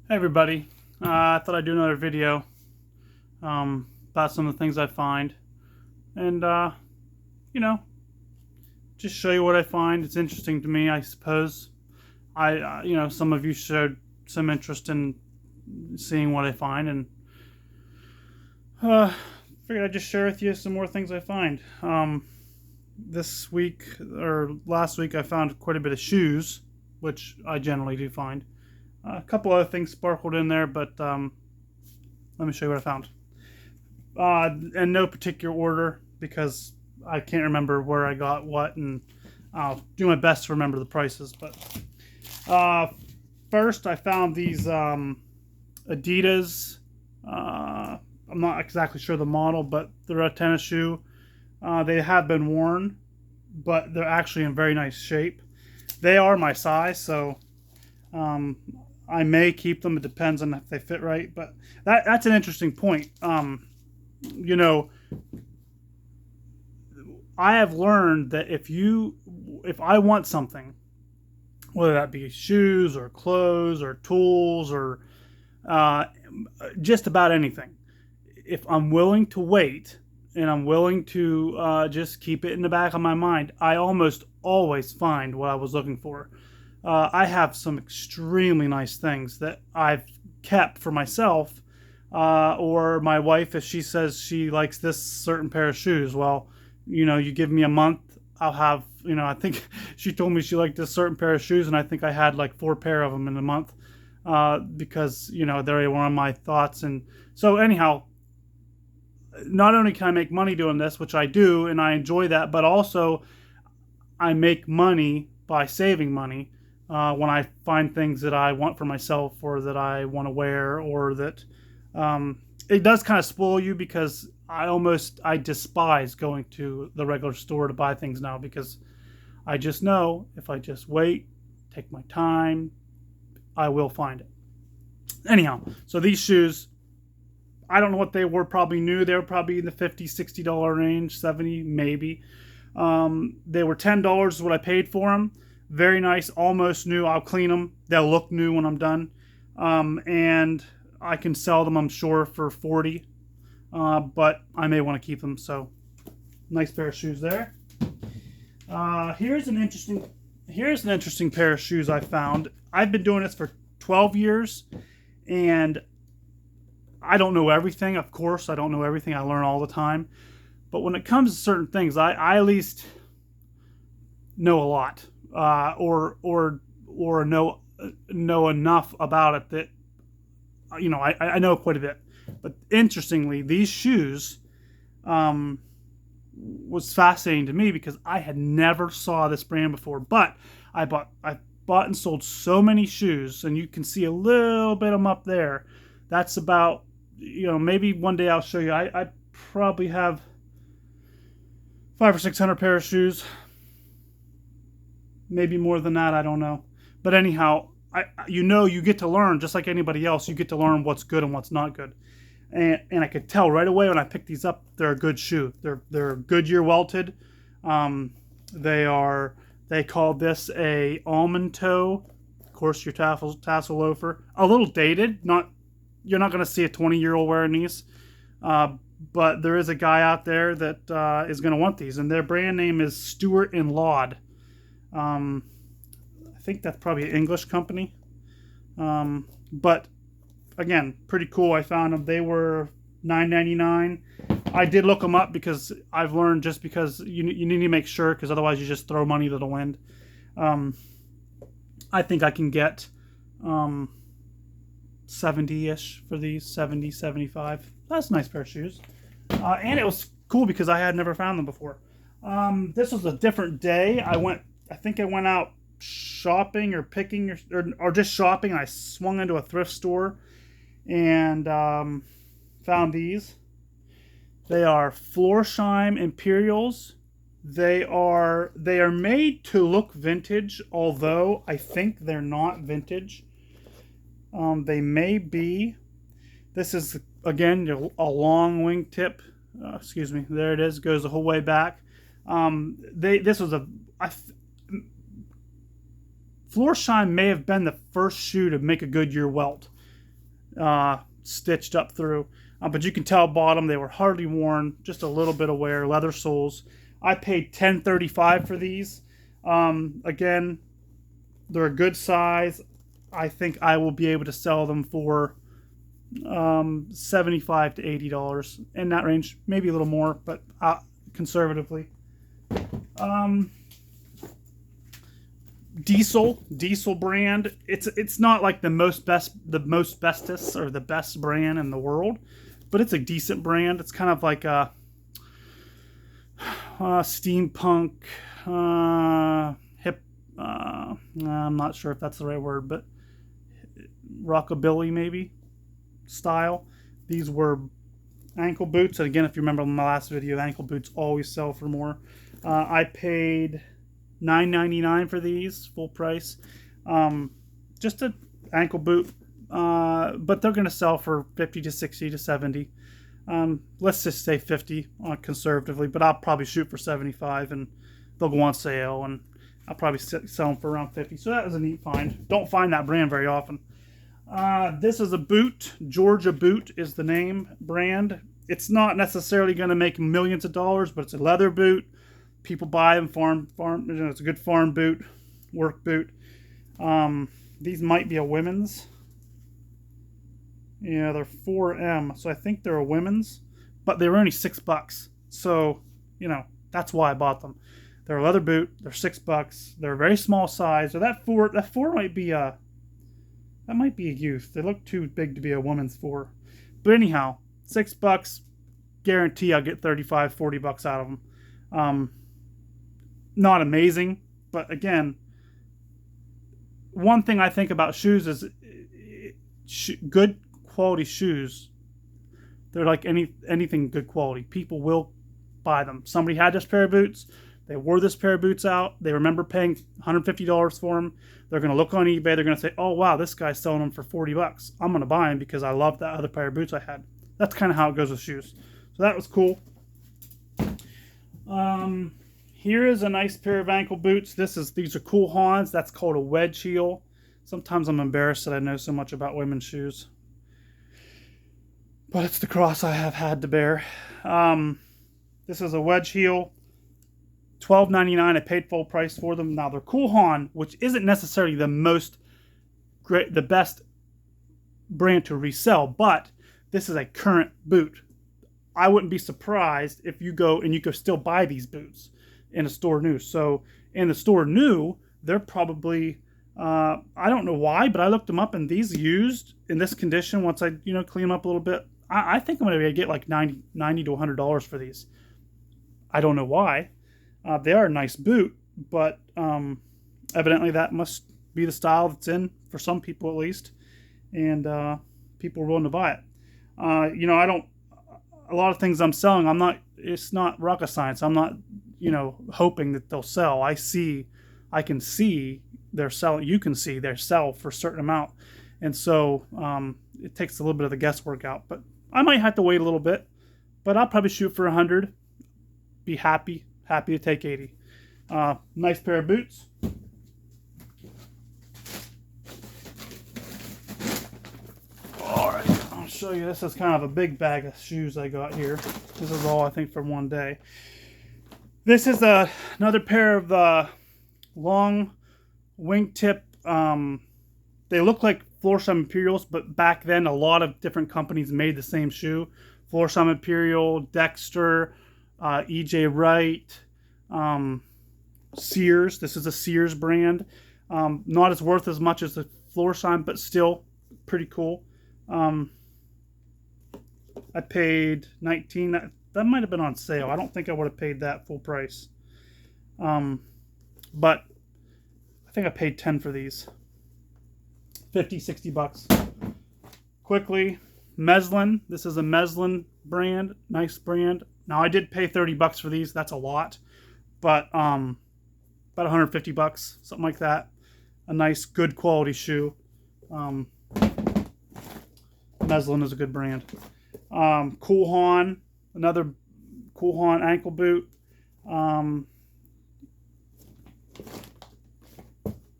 Hey everybody, I thought I'd do another video about some of the things I find and you know, just show you what I find. It's interesting to me, I suppose. Some of you showed some interest in seeing what I find, and uh, figured I'd just share with you some more things I find. This week or last week I found quite a bit of shoes, which I generally do find. A couple other things sparkled in there, but let me show you what I found. In no particular order, because I can't remember where I got what, and I'll do my best to remember the prices. But uh, first, I found these Adidas. I'm not exactly sure the model, but they're a tennis shoe. They have been worn, but they're actually in very nice shape. They are my size, so I may keep them. It depends on if they fit right. But that's an interesting point. You know, I have learned that if I want something, whether that be shoes or clothes or tools or uh, just about anything, if I'm willing to wait and I'm willing to just keep it in the back of my mind, I almost always find what I was looking for. I have some extremely nice things that I've kept for myself, or my wife, if she says she likes this certain pair of shoes. Well, you give me a month, I'll have, I think she told me she liked this certain pair of shoes, and I think I had like 4 pair of them in a month, because, they were on my thoughts. And so, anyhow, not only can I make money doing this, which I do, and I enjoy that, but also I make money by saving money when I find things that I want for myself or that I want to wear, or that it does kind of spoil you, because I despise going to the regular store to buy things now, because I just know if I just wait, take my time, I will find it. Anyhow, so these shoes, I don't know what they were, probably new. They were probably in the $50, $60 range, 70 maybe. They were $10 is what I paid for them. Very nice, almost new. I'll clean them. They'll look new when I'm done. And I can sell them, I'm sure, for 40. But I may want to keep them. So nice pair of shoes there. Here's an interesting pair of shoes I found. I've been doing this for 12 years, and I don't know everything. Of course, I don't know everything. I learn all the time. But when it comes to certain things, I at least know a lot, or know enough about it that I know quite a bit. But interestingly, these shoes was fascinating to me, because I had never saw this brand before. But I bought and sold so many shoes, and you can see a little bit of them up there. That's about, maybe one day I'll show you. I probably have 500 or 600 pair of shoes, maybe more than that. I don't know. But anyhow, you get to learn, just like anybody else. You get to learn what's good and what's not good. And I could tell right away when I picked these up, they're a good shoe. They're Goodyear welted. They call this a almond toe. Of course, your tassel loafer. A little dated. You're not going to see a 20-year-old wearing these. But there is a guy out there that is going to want these, and their brand name is Stewart and Laud. I think that's probably an English company. But again, pretty cool. I found them. They were $9.99. I did look them up, because I've learned, just because you need to make sure, because otherwise you just throw money to the wind. I think I can get 70-ish for these, 70, 75. That's a nice pair of shoes. And it was cool because I had never found them before. This was a different day. I think I went out shopping or picking or just shopping, and I swung into a thrift store and found these. They are Florsheim Imperials. They are made to look vintage, although I think they're not vintage. They may be. This is, again, a long wingtip. Excuse me. There it is. Goes the whole way back. This was Florsheim may have been the first shoe to make a Goodyear welt. stitched up through. But you can tell bottom they were hardly worn, just a little bit of wear, leather soles. I paid $10.35 for these. Again, they're a good size. I think I will be able to sell them for $75 to $80 in that range, maybe a little more, but conservatively. Diesel brand. It's not like the most bestest or the best brand in the world, but it's a decent brand. It's kind of like a steampunk, hip. I'm not sure if that's the right word, but rockabilly maybe style. These were ankle boots, and again, if you remember my last video, ankle boots always sell for more. I paid $9.99 for these, full price. Just an ankle boot, but they're going to sell for $50 to $60 to $70. Let's just say $50 conservatively, but I'll probably shoot for $75, and they'll go on sale, and I'll probably sell them for around $50. So that was a neat find. Don't find that brand very often. This is a boot. Georgia Boot is the name brand. It's not necessarily going to make millions of dollars, but it's a leather boot. People buy them, farm. You know, it's a good farm boot, work boot. These might be a women's. Yeah, they're 4M, so I think they're a women's, but they were only $6. So, you know, that's why I bought them. They're a leather boot. They're $6. They're a very small size. So that four might be a youth. They look too big to be a woman's 4. But anyhow, $6. Guarantee I'll get $35, $40 out of them. Not amazing, but again, one thing I think about shoes is good quality shoes. They're like anything good quality. People will buy them. Somebody had this pair of boots. They wore this pair of boots out. They remember paying $150 for them. They're going to look on eBay. They're going to say, oh, wow, this guy's selling them for $40. I'm going to buy them because I love that other pair of boots I had. That's kind of how it goes with shoes. So that was cool. Here is a nice pair of ankle boots. These are Cool Hans. That's called a wedge heel. Sometimes I'm embarrassed that I know so much about women's shoes, but it's the cross I have had to bear. This is a wedge heel. $12.99. I paid full price for them. Now they're Cool Han, which isn't necessarily the best brand to resell, but this is a current boot. I wouldn't be surprised if you go still buy these boots in a store new. So in the store new, they're probably, I don't know why, but I looked them up, and these used in this condition, once I clean them up a little bit, I think I'm going to get like $90 to $100 for these. I don't know why. They are a nice boot, but evidently that must be the style that's in for some people at least, and people are willing to buy it. A lot of things I'm selling, it's not rocket science. I'm not, hoping that they'll sell. I can see they're selling. You can see they sell for a certain amount. And so it takes a little bit of the guesswork out, but I might have to wait a little bit, but I'll probably shoot for 100. Be happy to take 80. Nice pair of boots. I'll show you. This is kind of a big bag of shoes I got here. This is all I think for one day. This is another pair of long wingtip. They look like Florsheim Imperials, but back then a lot of different companies made the same shoe. Florsheim Imperial, Dexter, EJ Wright, Sears. This is a Sears brand. Not as worth as much as the Florsheim, but still pretty cool. I paid $19. That might have been on sale. I don't think I would have paid that full price. But I think I paid $10 for these. $50, $60. Quickly, Meslin. This is a Meslin brand. Nice brand. Now I did pay $30 for these. That's a lot. But about $150, something like that. A nice, good quality shoe. Meslin is a good brand. Cool Han, another Cool Han ankle boot. I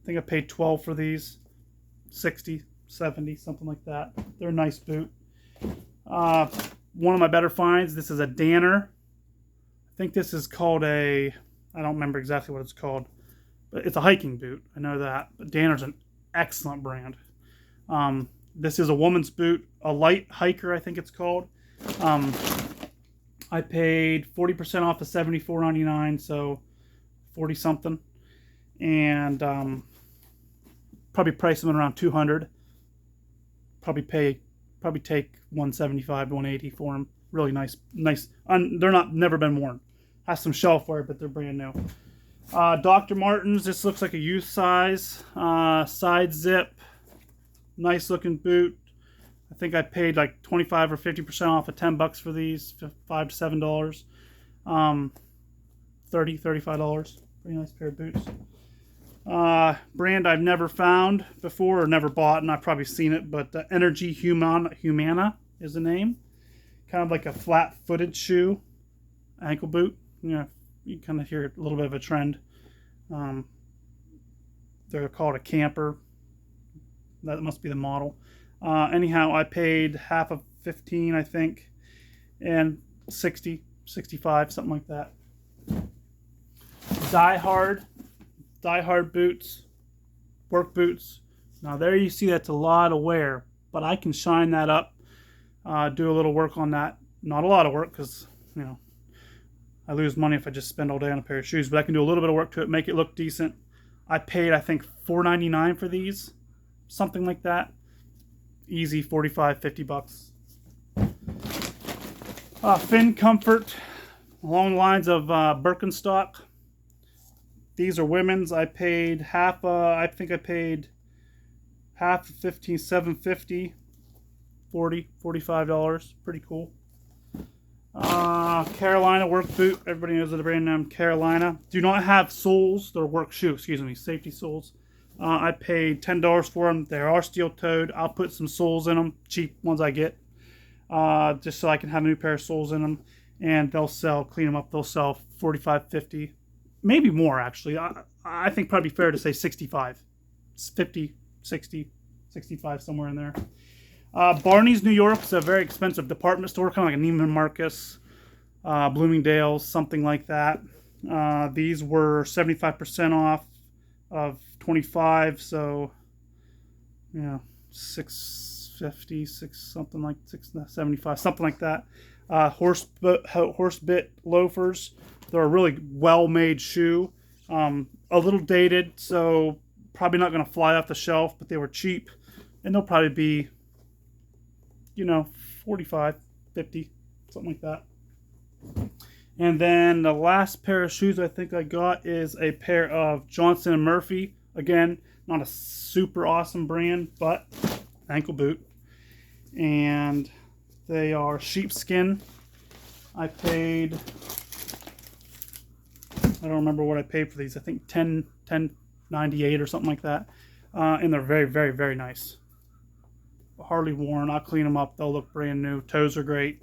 think I paid $12 for these. $60, $70, something like that. They're a nice boot. One of my better finds, this is a Danner. I think this is called a, I don't remember exactly what it's called, but it's a hiking boot. I know that. But Danner's an excellent brand. This is a woman's boot, a light hiker, I think it's called. I paid 40% off of $74.99, so 40 something, and probably price them around $200. Probably take $175 to $180 for them. Really nice. They're never been worn. Has some shelf wear, but they're brand new. Dr. Martens. This looks like a youth size. Side zip. Nice looking boot. I think I paid like 25 or 50% off of $10 for these. $5 to $7. $30, $35. Pretty nice pair of boots. Brand I've never found before or never bought, and I've probably seen it, but Energy Humana is the name. Kind of like a flat-footed shoe, ankle boot. You kind of hear a little bit of a trend. They're called a camper. That must be the model. Anyhow, I paid half of 15, I think, and 60, 65, something like that. Die Hard boots, work boots. Now there you see that's a lot of wear, but I can shine that up, do a little work on that. Not a lot of work because, I lose money if I just spend all day on a pair of shoes, but I can do a little bit of work to it, make it look decent. I paid, I think, $4.99 for these, something like that. Easy, $45, $50. Fin Comfort, along the lines of Birkenstock. These are women's. I paid half. I think I paid half of 15, $7.50, $45. Pretty cool. Carolina work boot. Everybody knows the brand name Carolina. Do not have soles. They're work shoe. Excuse me, safety soles. I paid $10 for them. They are steel-toed. I'll put some soles in them, cheap ones I get, just so I can have a new pair of soles in them. And they'll sell. Clean them up. They'll sell $45, $50. Maybe more, actually. I think probably fair to say 65. 50, 60, 65, somewhere in there. Barney's New York is a very expensive department store, kind of like a Neiman Marcus, Bloomingdale's, something like that. These were 75% off of 25, so $650, something like $675, something like that. Horse bit loafers. They're a really well-made shoe. A little dated, so probably not going to fly off the shelf, but they were cheap. And they'll probably be, $45, $50, something like that. And then the last pair of shoes I think I got is a pair of Johnson & Murphy. Again, not a super awesome brand, but ankle boot. And they are sheepskin. I paid... I don't remember what I paid for these. I think $10.98 or something like that. And they're very, very, very nice. Hardly worn. I'll clean them up. They'll look brand new. Toes are great.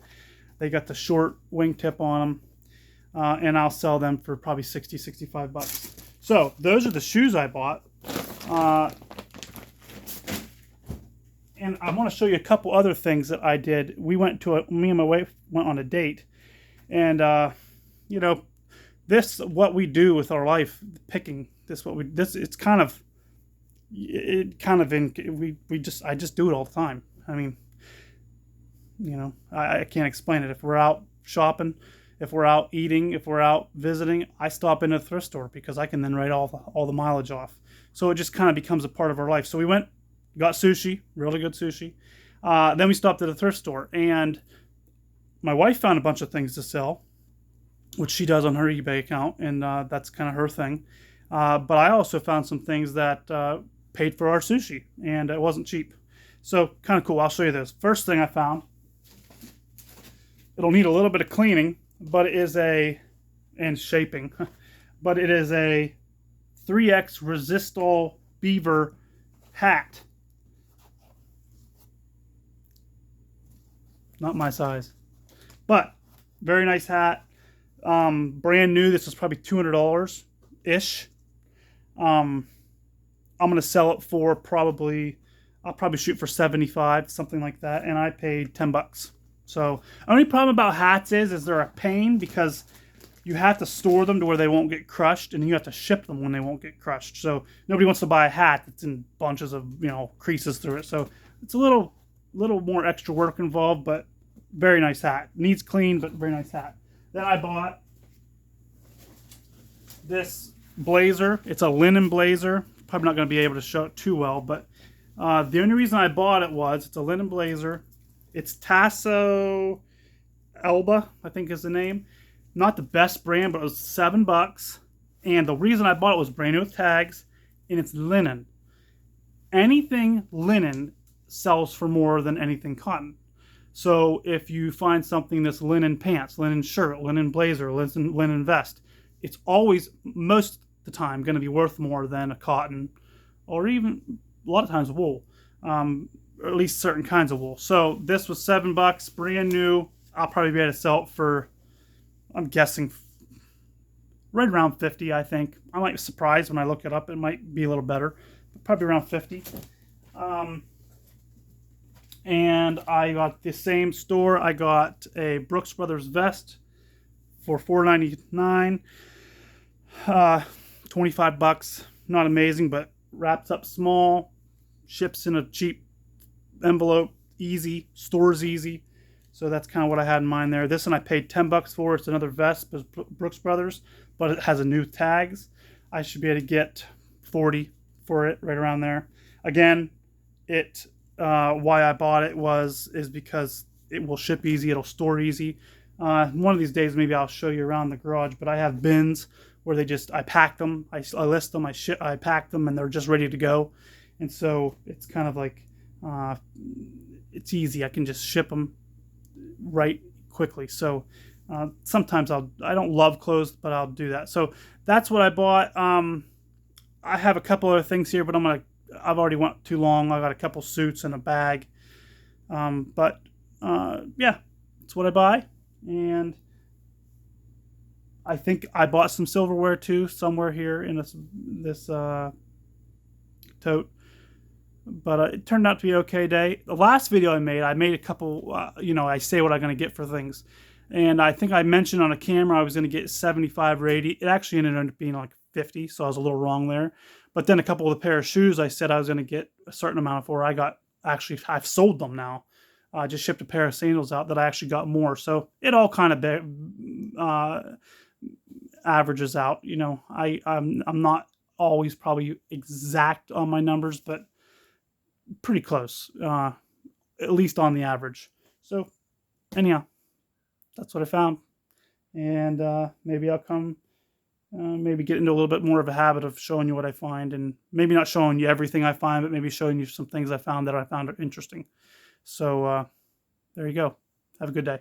They got the short wingtip on them. And I'll sell them for probably $60, $65. So those are the shoes I bought. And I want to show you a couple other things that I did. Me and my wife went on a date. And, this what we do with our life, picking it's kind of I just do it all the time. I mean, I can't explain it. If we're out shopping, if we're out eating, if we're out visiting, I stop in a thrift store because I can then write all the mileage off. So it just kind of becomes a part of our life. So we got sushi, really good sushi. Then we stopped at a thrift store, and my wife found a bunch of things to sell, which she does on her eBay account, and that's kind of her thing. But I also found some things that paid for our sushi, and it wasn't cheap. So kind of cool. I'll show you this. First thing I found, it'll need a little bit of cleaning, but it is and shaping, but it is a 3X Resistol Beaver hat. Not my size, but very nice hat. Brand new. This is probably $200-ish. I'm going to sell it for probably I'll probably shoot for 75, something like that, and I paid 10 bucks. So, only problem about hats is they're a pain because you have to store them to where they won't get crushed, and you have to ship them when they won't get crushed. So nobody wants to buy a hat that's in bunches of, you know, creases through it. So it's a little more extra work involved, but very nice hat. Needs clean, but very nice hat. Then I bought this blazer. It's a linen blazer. Probably not going to be able to show it too well, but the only reason I bought it was it's a linen blazer. It's Tasso Elba, I think is the name. Not the best brand, but it was 7 bucks. And the reason I bought it was brand new with tags, and it's linen. Anything linen sells for more than anything cotton. So if you find something that's linen pants, linen shirt, linen blazer, linen vest, it's always, most of the time, going to be worth more than a cotton, or even a lot of times wool, or at least certain kinds of wool. So this was 7 bucks, brand new. I'll probably be able to sell it for, I'm guessing, right around 50, I think. I might be surprised when I look it up. It might be a little better, but probably around 50. And I got the same store. I got a Brooks Brothers vest for $4.99. 25 bucks. Not amazing, but wraps up small, ships in a cheap envelope, easy, stores easy. So that's kind of what I had in mind there. This one I paid 10 bucks for. It's another vest, Brooks Brothers, but it has a new tags. I should be able to get 40 for it, right around there. Again, why I bought it is because it will ship easy, it'll store easy. One of these days, maybe I'll show you around the garage, but I have bins where I pack them, I list them, I pack them, and they're just ready to go. And so it's kind of like, it's easy. I can just ship them right quickly. So sometimes I don't love clothes, but I'll do that. So that's what I bought. I have a couple other things here, but I've already went too long. I got a couple suits and a bag. Yeah, that's what I buy. And I think I bought some silverware too, somewhere here in this tote. But it turned out to be an okay day. The last video I made a couple, I say what I'm going to get for things. And I think I mentioned on a camera I was going to get 75 or 80. It actually ended up being like 50, so I was a little wrong there. But then a couple of the pair of shoes I said I was going to get a certain amount for, I've sold them now. I just shipped a pair of sandals out that I actually got more. So it all kind of averages out. You know, I'm not always probably exact on my numbers, but pretty close, at least on the average. So anyhow, that's what I found. And maybe I'll come, maybe get into a little bit more of a habit of showing you what I find, and maybe not showing you everything I find, but maybe showing you some things I found that I found are interesting. So there you go. Have a good day.